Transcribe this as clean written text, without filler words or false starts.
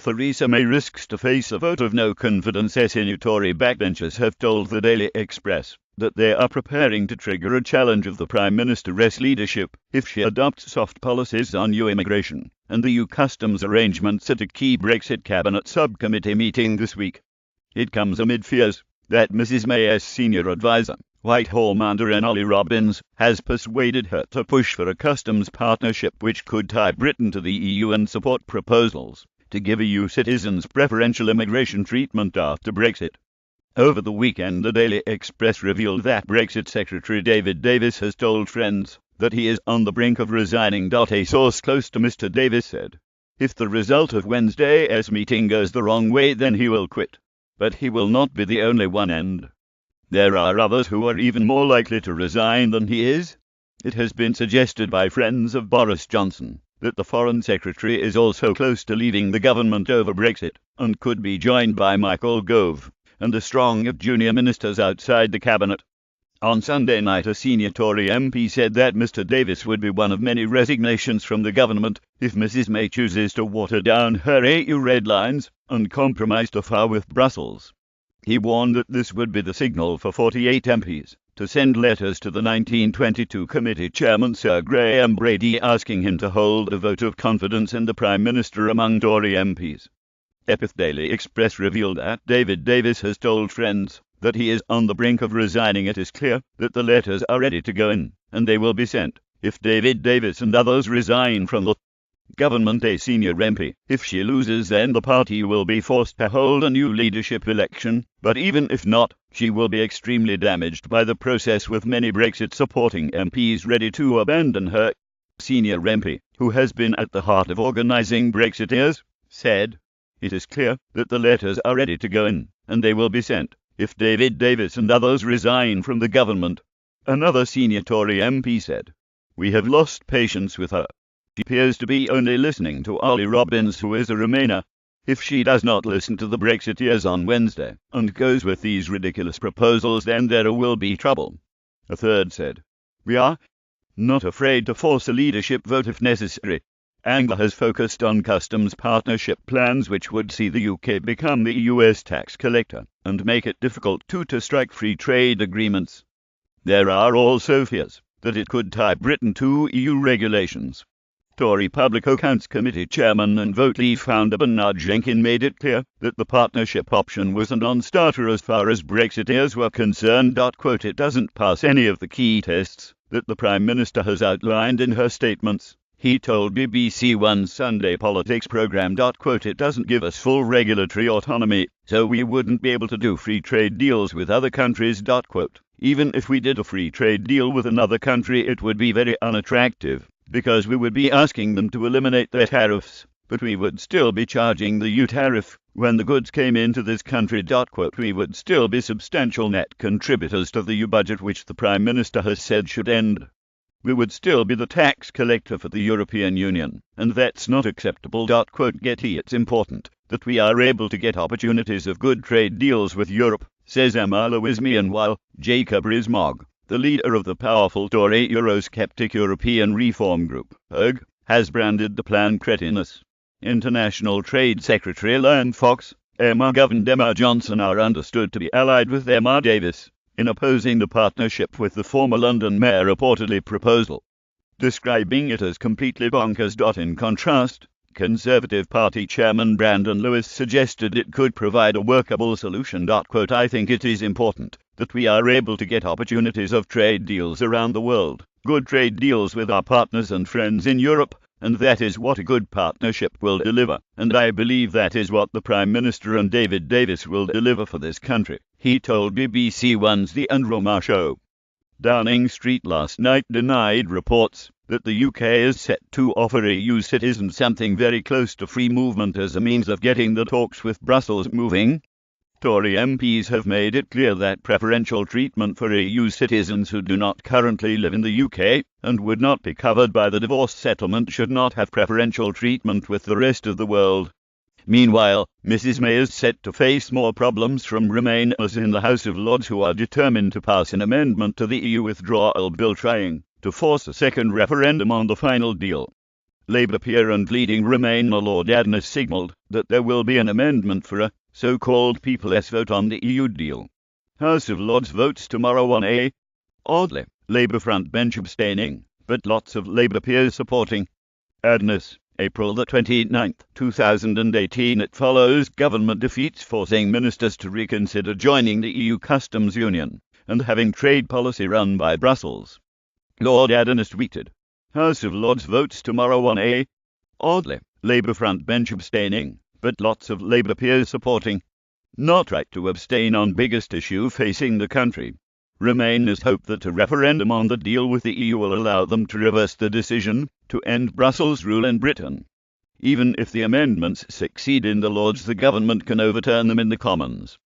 Theresa May risks to face a vote of no confidence as senior Tory backbenchers have told the Daily Express that they are preparing to trigger a challenge of the Prime Minister's leadership if she adopts soft policies on EU immigration and the EU customs arrangements at a key Brexit cabinet subcommittee meeting this week. It comes amid fears that Mrs May's senior advisor, Whitehall Mandarin Ollie Robbins, has persuaded her to push for a customs partnership which could tie Britain to the EU and support proposals to give EU citizens preferential immigration treatment after Brexit. Over the weekend, the Daily Express revealed that Brexit Secretary David Davis has told friends that he is on the brink of resigning. A source close to Mr Davis said, "If the result of Wednesday's meeting goes the wrong way, then he will quit. But he will not be the only one, and there are others who are even more likely to resign than he is." It has been suggested by friends of Boris Johnson that the Foreign Secretary is also close to leaving the government over Brexit and could be joined by Michael Gove and a string of junior ministers outside the cabinet. On Sunday night, a senior Tory MP said that Mr Davis would be one of many resignations from the government if Mrs May chooses to water down her EU red lines and compromise too far with Brussels. He warned that this would be the signal for 48 MPs to send letters to the 1922 committee chairman Sir Graham Brady asking him to hold a vote of confidence in the Prime Minister among Tory MPs. The Daily Express revealed that David Davis has told friends that he is on the brink of resigning. It is clear that the letters are ready to go in, and they will be sent if David Davis and others resign from the government. A senior MP, if she loses, then the party will be forced to hold a new leadership election, but even if not, she will be extremely damaged by the process, with many Brexit-supporting MPs ready to abandon her. Senior MP, who has been at the heart of organising Brexiteers, said, "It is clear that the letters are ready to go in, and they will be sent if David Davis and others resign from the government." Another senior Tory MP said, "We have lost patience with her. She appears to be only listening to Ollie Robbins, who is a Remainer. If she does not listen to the Brexiteers on Wednesday and goes with these ridiculous proposals, then there will be trouble." A third said, "We are not afraid to force a leadership vote if necessary." Anger has focused on customs partnership plans which would see the UK become the US tax collector and make it difficult to strike free trade agreements. There are also fears that it could tie Britain to EU regulations. Tory Public Accounts Committee Chairman and Vote Leave founder Bernard Jenkins made it clear that the partnership option was a non-starter as far as Brexiteers were concerned. "It doesn't pass any of the key tests that the Prime Minister has outlined in her statements," he told BBC One's Sunday Politics programme. "It doesn't give us full regulatory autonomy, so we wouldn't be able to do free trade deals with other countries." Even if we did a free trade deal with another country, it would be very unattractive, because we would be asking them to eliminate their tariffs, but we would still be charging the EU tariff when the goods came into this country. We would still be substantial net contributors to the EU budget, which the Prime Minister has said should end. We would still be the tax collector for the European Union, and that's not acceptable. Getty, it's important that we are able to get opportunities of good trade deals with Europe, says Emma Lewismian, while Jacob Rees-Mogg, the leader of the powerful Tory Eurosceptic European Reform Group, ERG, has branded the plan cretinous. International Trade Secretary Liam Fox, Emma Gov and Emma Johnson are understood to be allied with Emma Davis in opposing the partnership with the former London mayor reportedly proposal, describing it as completely bonkers. In contrast, Conservative Party Chairman Brandon Lewis suggested it could provide a workable solution. "I think it is important that we are able to get opportunities of trade deals around the world, good trade deals with our partners and friends in Europe, and that is what a good partnership will deliver, and I believe that is what the Prime Minister and David Davis will deliver for this country," he told BBC One's The Andromar Show. Downing Street last night denied reports that the UK is set to offer EU citizens something very close to free movement as a means of getting the talks with Brussels moving. Tory MPs have made it clear that preferential treatment for EU citizens who do not currently live in the UK and would not be covered by the divorce settlement should not have preferential treatment with the rest of the world. Meanwhile, Mrs May is set to face more problems from Remainers in the House of Lords, who are determined to pass an amendment to the EU withdrawal bill trying to force a second referendum on the final deal. Labour peer and leading Remainer Lord Adness signalled that there will be an amendment for a so-called People's vote on the EU deal. House of Lords votes tomorrow on a oddly Labour front bench abstaining, but lots of Labour peers supporting. Adness, April the 29th, 2018. It follows government defeats forcing ministers to reconsider joining the EU customs union and having trade policy run by Brussels. Lord Adness tweeted, House of Lords votes tomorrow on a oddly Labour front bench abstaining, but lots of Labour peers supporting. Not right to abstain on biggest issue facing the country. Remainers hope that a referendum on the deal with the EU will allow them to reverse the decision to end Brussels rule in Britain. Even if the amendments succeed in the Lords, the government can overturn them in the Commons.